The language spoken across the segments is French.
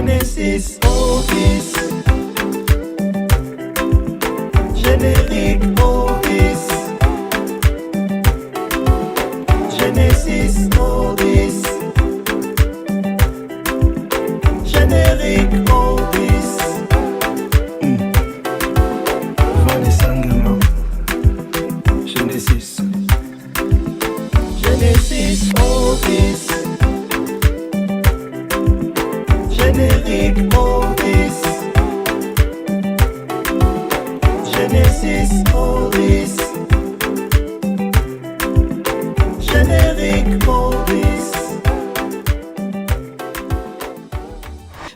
Genesis Ovis. Générique Ovis. Genesis Ovis. Générique Ovis. Vanessa Nguema. Genesis. Genesis Ovis. Générique Ovis. Genesis Ovis. Générique Ovis.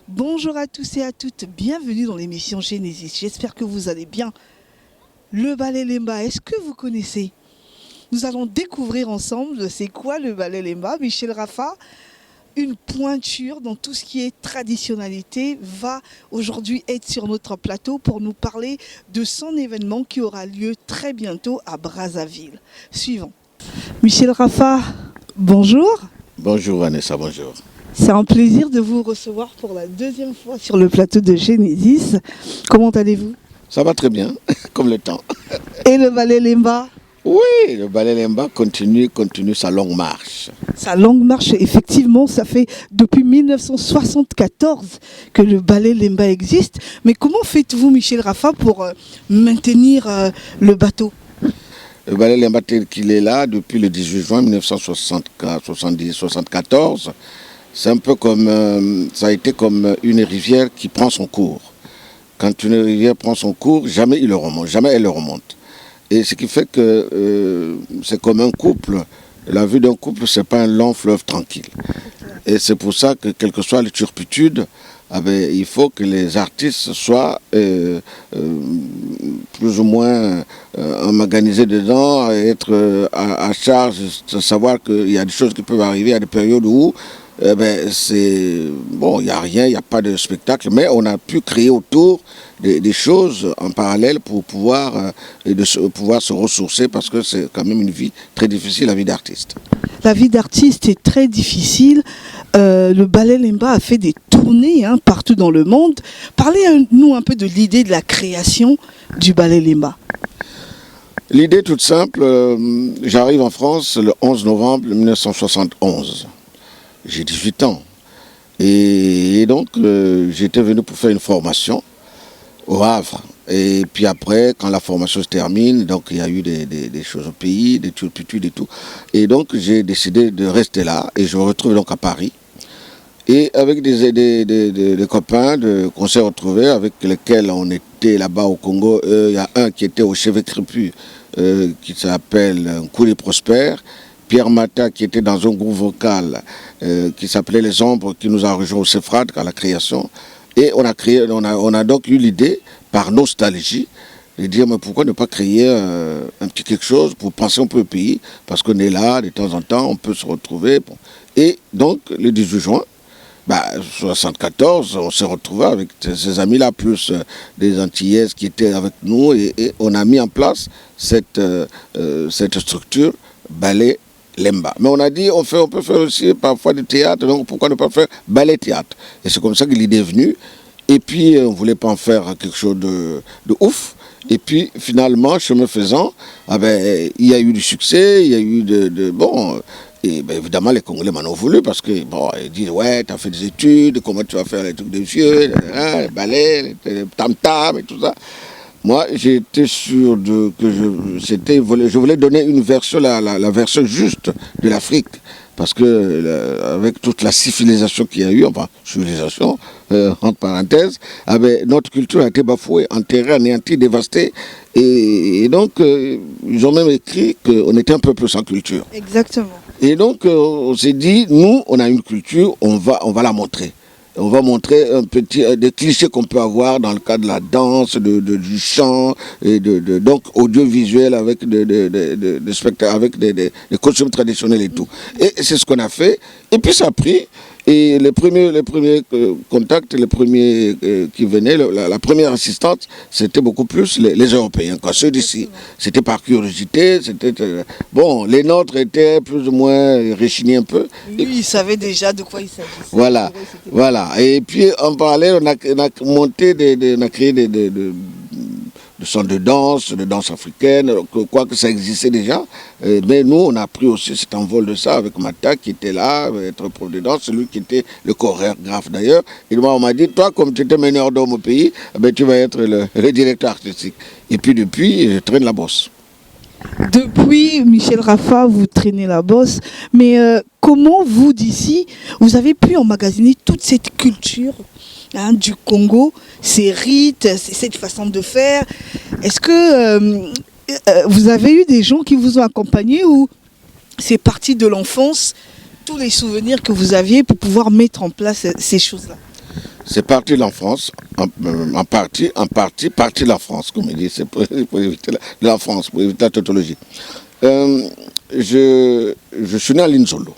Bonjour à tous et à toutes, bienvenue dans l'émission Genesis. J'espère que vous allez bien. Le ballet Lemba, est-ce que vous connaissez? Nous allons découvrir ensemble c'est quoi le ballet Lemba. Michel Rafa, une pointure dans tout ce qui est traditionnalité, va aujourd'hui être sur notre plateau pour nous parler de son événement qui aura lieu très bientôt à Brazzaville. Suivant. Michel Rafa, bonjour. Bonjour Vanessa, bonjour. C'est un plaisir de vous recevoir pour la deuxième fois sur le plateau de Genesis. Comment allez-vous? Ça va très bien, comme le temps. Et le ballet Lemba? Oui, le ballet Lemba continue sa longue marche. Sa longue marche, effectivement, ça fait depuis 1974 que le ballet Lemba existe. Mais comment faites-vous, Michel Rafa, pour maintenir le bateau? Le ballet Lemba tel qu'il est là depuis le 18 juin 1974, c'est un peu comme, ça a été comme une rivière qui prend son cours. Quand une rivière prend son cours, jamais elle le remonte. Et ce qui fait que c'est comme un couple. La vie d'un couple, ce n'est pas un long fleuve tranquille. Et c'est pour ça que, quelle que soit les turpitudes, il faut que les artistes soient plus ou moins emmaganisés dedans, être à charge de savoir qu'il y a des choses qui peuvent arriver à des périodes où il n'y a rien, il n'y a pas de spectacle, mais on a pu créer autour des choses en parallèle pour pouvoir se ressourcer, parce que c'est quand même une vie très difficile, la vie d'artiste. La vie d'artiste est très difficile. Le ballet Lemba a fait des tournées partout dans le monde. Parlez-nous un peu de l'idée de la création du ballet Lemba. L'idée toute simple, j'arrive en France le 11 novembre 1971. J'ai 18 ans. Et donc, j'étais venu pour faire une formation au Havre. Et puis après, quand la formation se termine, donc il y a eu des choses au pays, des turpitudes et tout. Et donc, j'ai décidé de rester là. Et je me retrouve donc à Paris. Et avec des copains qu'on s'est retrouvés, avec lesquels on était là-bas au Congo, il y a un qui était au chevet crépu, qui s'appelle Nkouli Prosper. Pierre Mata, qui était dans un groupe vocal qui s'appelait Les Ombres, qui nous a rejoint au CEFRAD à la création. Et on a donc eu l'idée, par nostalgie, de dire mais pourquoi ne pas créer un petit quelque chose pour penser un peu au pays, parce qu'on est là, de temps en temps, on peut se retrouver. Bon. Et donc, le 18 juin, 1974, on s'est retrouvé avec ces amis-là, plus des Antillaises qui étaient avec nous, et on a mis en place cette structure ballet Lemba. Mais on a dit, on peut faire aussi parfois du théâtre, donc pourquoi ne pas faire ballet-théâtre? Et c'est comme ça que l'idée est venue. Et puis, on ne voulait pas en faire quelque chose de ouf. Et puis, finalement, chemin faisant, il y a eu du succès, il y a eu et évidemment, les Congolais m'en ont voulu parce que, ils disent, ouais, tu as fait des études, comment tu vas faire les trucs de vieux, les ballets, les tam-tam et tout ça. Moi, j'étais sûr que je voulais donner une version, la version juste de l'Afrique. Parce que, avec toute la civilisation qu'il y a eu, civilisation, entre parenthèses, notre culture a été bafouée, enterrée, anéantie, dévastée. Et donc, ils ont même écrit qu'on était un peuple sans culture. Exactement. Et donc, on s'est dit, nous, on a une culture, on va la montrer. On va montrer des clichés qu'on peut avoir dans le cadre de la danse, du chant, et donc audiovisuel avec des spectacles, avec des costumes traditionnels et tout. Et c'est ce qu'on a fait. Et puis ça a pris. Et les premiers contacts, les premiers qui venaient, la première assistante, c'était beaucoup plus les Européens, quoi, ceux d'ici. C'était par curiosité, bon, les nôtres étaient plus ou moins réchignés un peu. Lui, il savait déjà de quoi il s'agissait. Voilà, voilà. Et puis en parallèle, on a monté, on a créé des centres de danse africaine, quoique ça existait déjà. Mais nous, on a pris aussi cet envol de ça avec Mata qui était là, être prof de danse, celui qui était le chorégraphe d'ailleurs. Et moi, on m'a dit, toi, comme tu étais meneur d'hommes au pays, tu vas être le directeur artistique. Et puis depuis, je traîne la bosse. Depuis, Michel Raffa, vous traînez la bosse. Mais comment vous, d'ici, vous avez pu emmagasiner toute cette culture du Congo, ces rites, cette façon de faire? Est-ce que vous avez eu des gens qui vous ont accompagné ou c'est parti de l'enfance, tous les souvenirs que vous aviez pour pouvoir mettre en place ces choses-là? C'est parti de l'enfance, en partie de la France, comme il dit, c'est pour éviter la France, pour éviter la tautologie. Je suis né à Linzolo.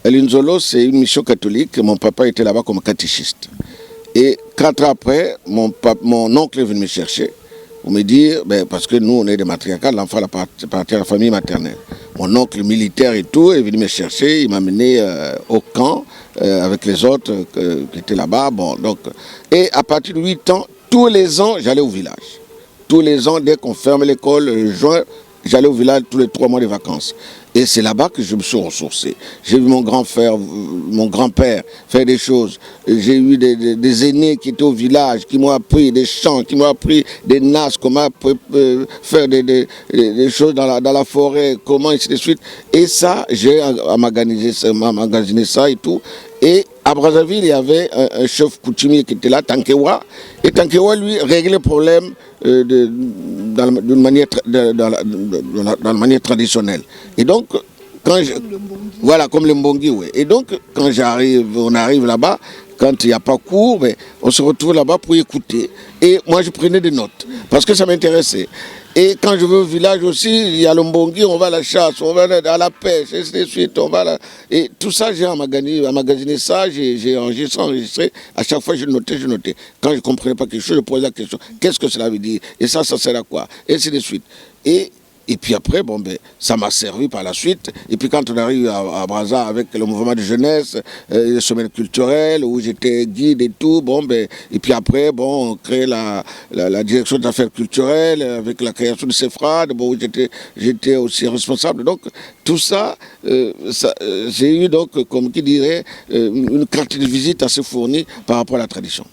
À Linzolo, c'est une mission catholique, mon papa était là-bas comme catéchiste. Et 4 ans après, mon oncle est venu me chercher pour me dire, parce que nous on est des matriarcats, l'enfant appartient à la famille maternelle. Mon oncle militaire et tout est venu me chercher, il m'a mené au camp avec les autres qui étaient là-bas. Bon, donc, et à partir de 8 ans, tous les ans, j'allais au village. Tous les ans, dès qu'on ferme l'école, juin, j'allais au village tous les 3 mois de vacances. Et c'est là-bas que je me suis ressourcé. J'ai vu mon grand-père faire des choses. J'ai eu des aînés qui étaient au village, qui m'ont appris des chants, qui m'ont appris des nasses, comment faire des choses dans la forêt, comment ainsi de suite. Et ça, j'ai emmagasiné ça et tout. Et à Brazzaville, il y avait un chef coutumier qui était là, Tankewa. Et Tankewa, lui, réglait le problème dans la manière traditionnelle. Et donc, voilà, comme le Mbongi, oui. Et donc, quand on arrive là-bas, quand il n'y a pas cours, on se retrouve là-bas pour écouter. Et moi, je prenais des notes, parce que ça m'intéressait. Et quand je vais au village aussi, il y a le Mbongi, on va à la chasse, on va à la pêche, et ainsi de suite. Et tout ça, j'ai emmagasiné ça, j'ai enregistré. À chaque fois, je notais. Quand je ne comprenais pas quelque chose, je posais la question. Qu'est-ce que cela veut dire? Et ça sert à quoi? Et ainsi de suite. Et puis après, ça m'a servi par la suite. Et puis quand on arrive à Brazza avec le mouvement de jeunesse, les semaines culturelles, où j'étais guide et tout, et puis après, on crée la direction des affaires culturelles, avec la création de CEFRAD, où j'étais aussi responsable. Donc tout ça, j'ai eu donc, comme qui dirait, une carte de visite assez fournie par rapport à la tradition.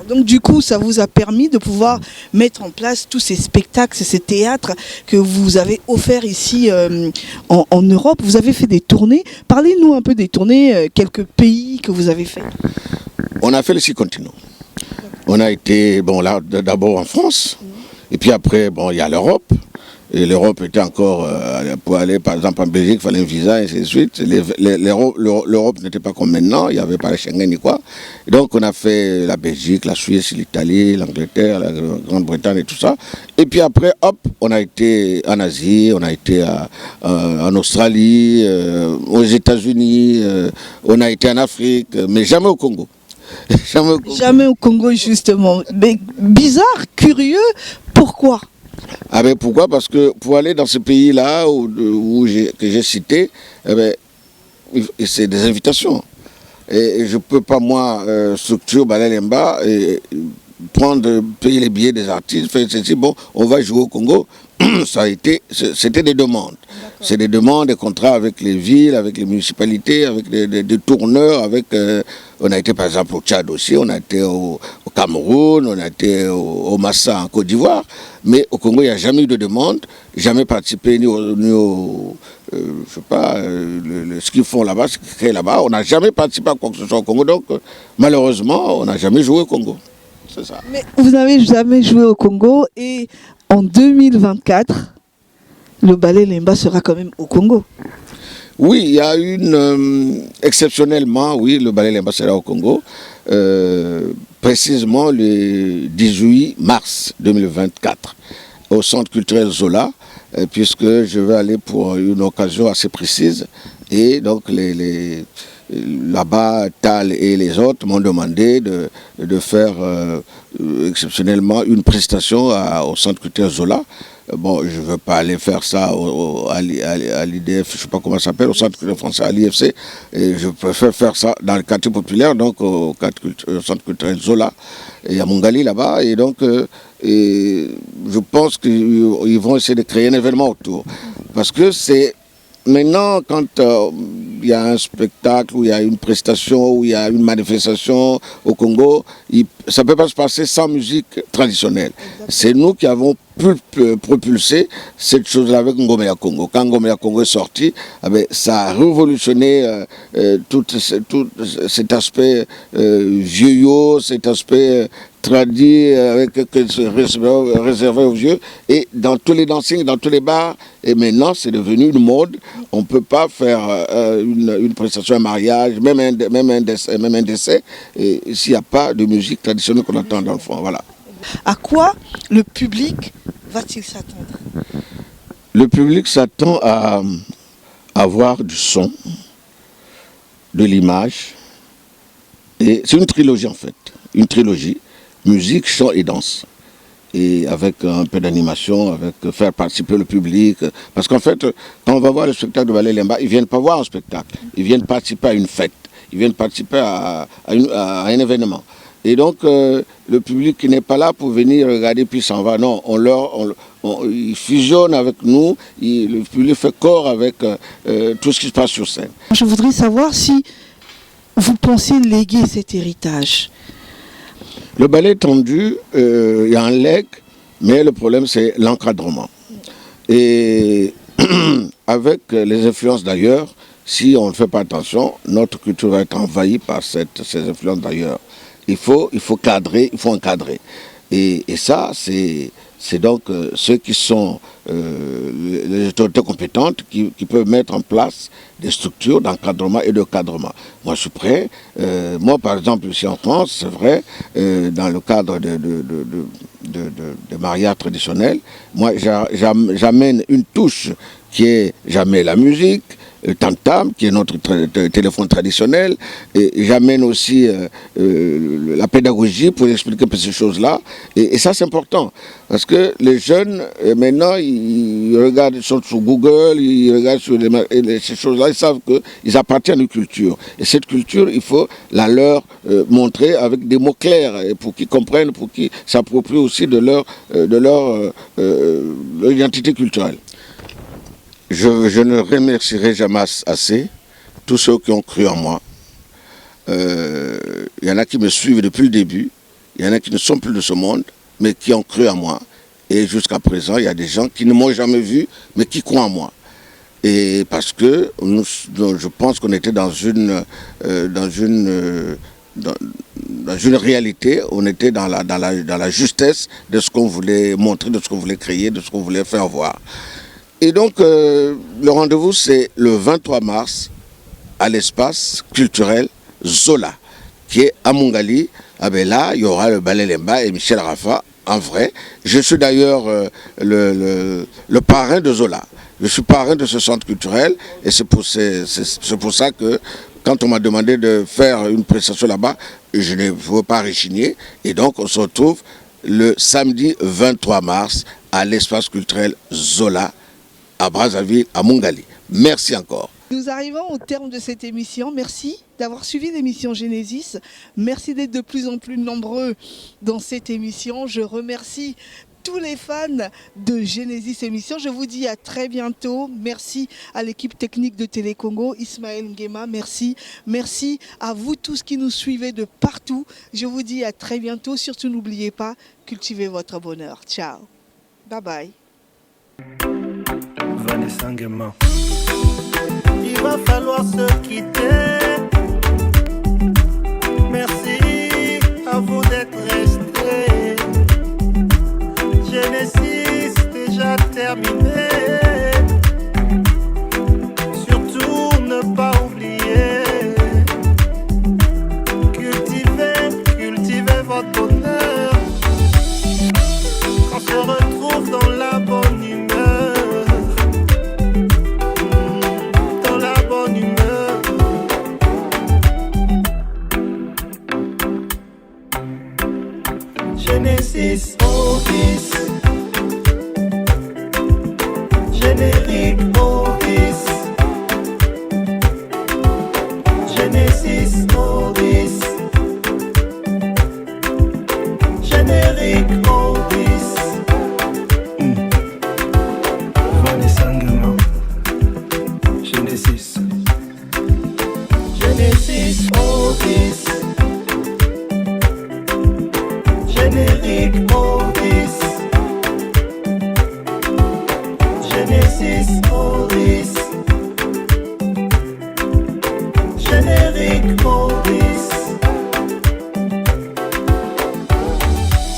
Donc du coup, ça vous a permis de pouvoir mettre en place tous ces spectacles, ces théâtres que vous avez offerts ici en Europe. Vous avez fait des tournées. Parlez-nous un peu des tournées, quelques pays que vous avez fait. On a fait les 6 continents. On a été, là, d'abord en France, et puis après, il y a l'Europe. Et l'Europe était encore, pour aller par exemple en Belgique, il fallait un visa et ainsi de suite. L'Europe n'était pas comme maintenant, il n'y avait pas le Schengen ni quoi. Et donc on a fait la Belgique, la Suisse, l'Italie, l'Angleterre, la Grande-Bretagne et tout ça. Et puis après, hop, on a été en Asie, on a été en Australie, aux États-Unis, on a été en Afrique, mais jamais au Congo. Jamais au Congo, justement. Mais bizarre, curieux, pourquoi ? Pourquoi? Parce que pour aller dans ce pays-là que j'ai cité, c'est des invitations. Et je ne peux pas, moi, structure Ballet Lemba, payer les billets des artistes, faire ceci, on va jouer au Congo. C'était des demandes. C'est des demandes, des contrats avec les villes, avec les municipalités, avec des tourneurs, on a été par exemple au Tchad aussi, on a été au Cameroun, on a été au Massa en Côte d'Ivoire, mais au Congo, il n'y a jamais eu de demande, jamais participé ni au je sais pas, ce qu'ils font là-bas, ce qu'ils créent là-bas. On n'a jamais participé à quoi que ce soit au Congo, donc malheureusement, on n'a jamais joué au Congo. C'est ça. Mais vous n'avez jamais joué au Congo et en 2024, le ballet Lemba sera quand même au Congo. Oui, il y a exceptionnellement, oui, le ballet Lemba sera au Congo, précisément le 18 mars 2024, au Centre culturel Zola, puisque je vais aller pour une occasion assez précise. Et donc, là-bas, Tal et les autres m'ont demandé de faire exceptionnellement une prestation au Centre culturel Zola. Bon, je ne veux pas aller faire ça à l'IDF, je ne sais pas comment ça s'appelle, au Centre culturel français, à l'IFC. Et je préfère faire ça dans le quartier populaire, donc au Centre culturel Zola, et à Mungali là-bas. Et donc, je pense qu'ils vont essayer de créer un événement autour. Parce que c'est maintenant, quand il y a un spectacle, ou il y a une prestation, ou il y a une manifestation au Congo, ça ne peut pas se passer sans musique traditionnelle. C'est nous qui avons pu propulser cette chose-là avec Ngomea Congo. Quand Ngomea Congo est sorti, ça a révolutionné tout cet aspect vieillot, cet aspect traduit réservé aux vieux, et dans tous les dancings, dans tous les bars, et maintenant c'est devenu une mode. On ne peut pas faire une prestation, un mariage, même un décès, s'il n'y a pas de musique traditionnelle qu'on entend dans le fond. Voilà. À quoi le public va-t-il s'attendre? Le public s'attend à avoir du son, de l'image, et c'est une trilogie en fait, une trilogie. Musique, chant et danse. Et avec un peu d'animation, avec faire participer le public. Parce qu'en fait, quand on va voir le spectacle de ballet Lemba, ils ne viennent pas voir un spectacle. Ils viennent participer à une fête. Ils viennent participer à un événement. Et donc, le public qui n'est pas là pour venir regarder puis s'en va. Non, ils fusionnent avec nous. Le public fait corps avec tout ce qui se passe sur scène. Je voudrais savoir si vous pensez léguer cet héritage. Le ballet tendu, il y a un legs, mais le problème c'est l'encadrement. Et avec les influences d'ailleurs, si on ne fait pas attention, notre culture va être envahie par ces influences d'ailleurs. Il faut cadrer, il faut encadrer. Et ça, c'est donc ceux qui sont les autorités compétentes qui peuvent mettre en place des structures d'encadrement et de cadrement. Moi, je suis prêt. Moi, par exemple, ici en France, c'est vrai, dans le cadre de mariage traditionnel, moi, j'amène une touche qui est jamais la musique, le tam-tam, qui est notre téléphone traditionnel, et j'amène aussi la pédagogie pour expliquer ces choses-là, et ça c'est important, parce que les jeunes, maintenant, ils regardent, ils sont sur Google, ils regardent sur ces choses-là, ils savent qu'ils appartiennent à une culture, et cette culture, il faut la leur montrer avec des mots clairs, et pour qu'ils comprennent, pour qu'ils s'approprient aussi de leur identité culturelle. Je ne remercierai jamais assez tous ceux qui ont cru en moi. Il y en a qui me suivent depuis le début, il y en a qui ne sont plus de ce monde, mais qui ont cru en moi. Et jusqu'à présent, il y a des gens qui ne m'ont jamais vu, mais qui croient en moi. Et parce que je pense qu'on était dans une réalité, on était dans la justesse de ce qu'on voulait montrer, de ce qu'on voulait créer, de ce qu'on voulait faire voir. Et donc, le rendez-vous, c'est le 23 mars à l'espace culturel Zola, qui est à Mungali. Ah ben là, il y aura le ballet Lemba et Michel Rafa, en vrai. Je suis d'ailleurs le parrain de Zola. Je suis parrain de ce centre culturel, et c'est pour ça que, quand on m'a demandé de faire une prestation là-bas, je ne veux pas rechigner. Et donc, on se retrouve le samedi 23 mars à l'espace culturel Zola, à Brazzaville, à Mungali. Merci encore. Nous arrivons au terme de cette émission. Merci d'avoir suivi l'émission Genesis. Merci d'être de plus en plus nombreux dans cette émission. Je remercie tous les fans de Genesis Émission. Je vous dis à très bientôt. Merci à l'équipe technique de Télé Congo, Ismaël Nguema, merci. Merci à vous tous qui nous suivez de partout. Je vous dis à très bientôt. Surtout n'oubliez pas, cultivez votre bonheur. Ciao. Bye bye. Vanessa Nguema. Il va falloir se quitter. Merci à vous d'être restés. Genesis déjà terminé. Surtout ne pas oublier. Cultivez votre bonheur. On se retrouve dans la bonne humeur. Dans la bonne humeur. Genesis Oldies. Générique Oldies. Genesis Oldies. Générique Oldies. Vanessa Nguema. Genesis. Genesis Oldies. Générique Oldies. Genesis Oldies. Générique Oldies.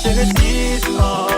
Genesis Oldies.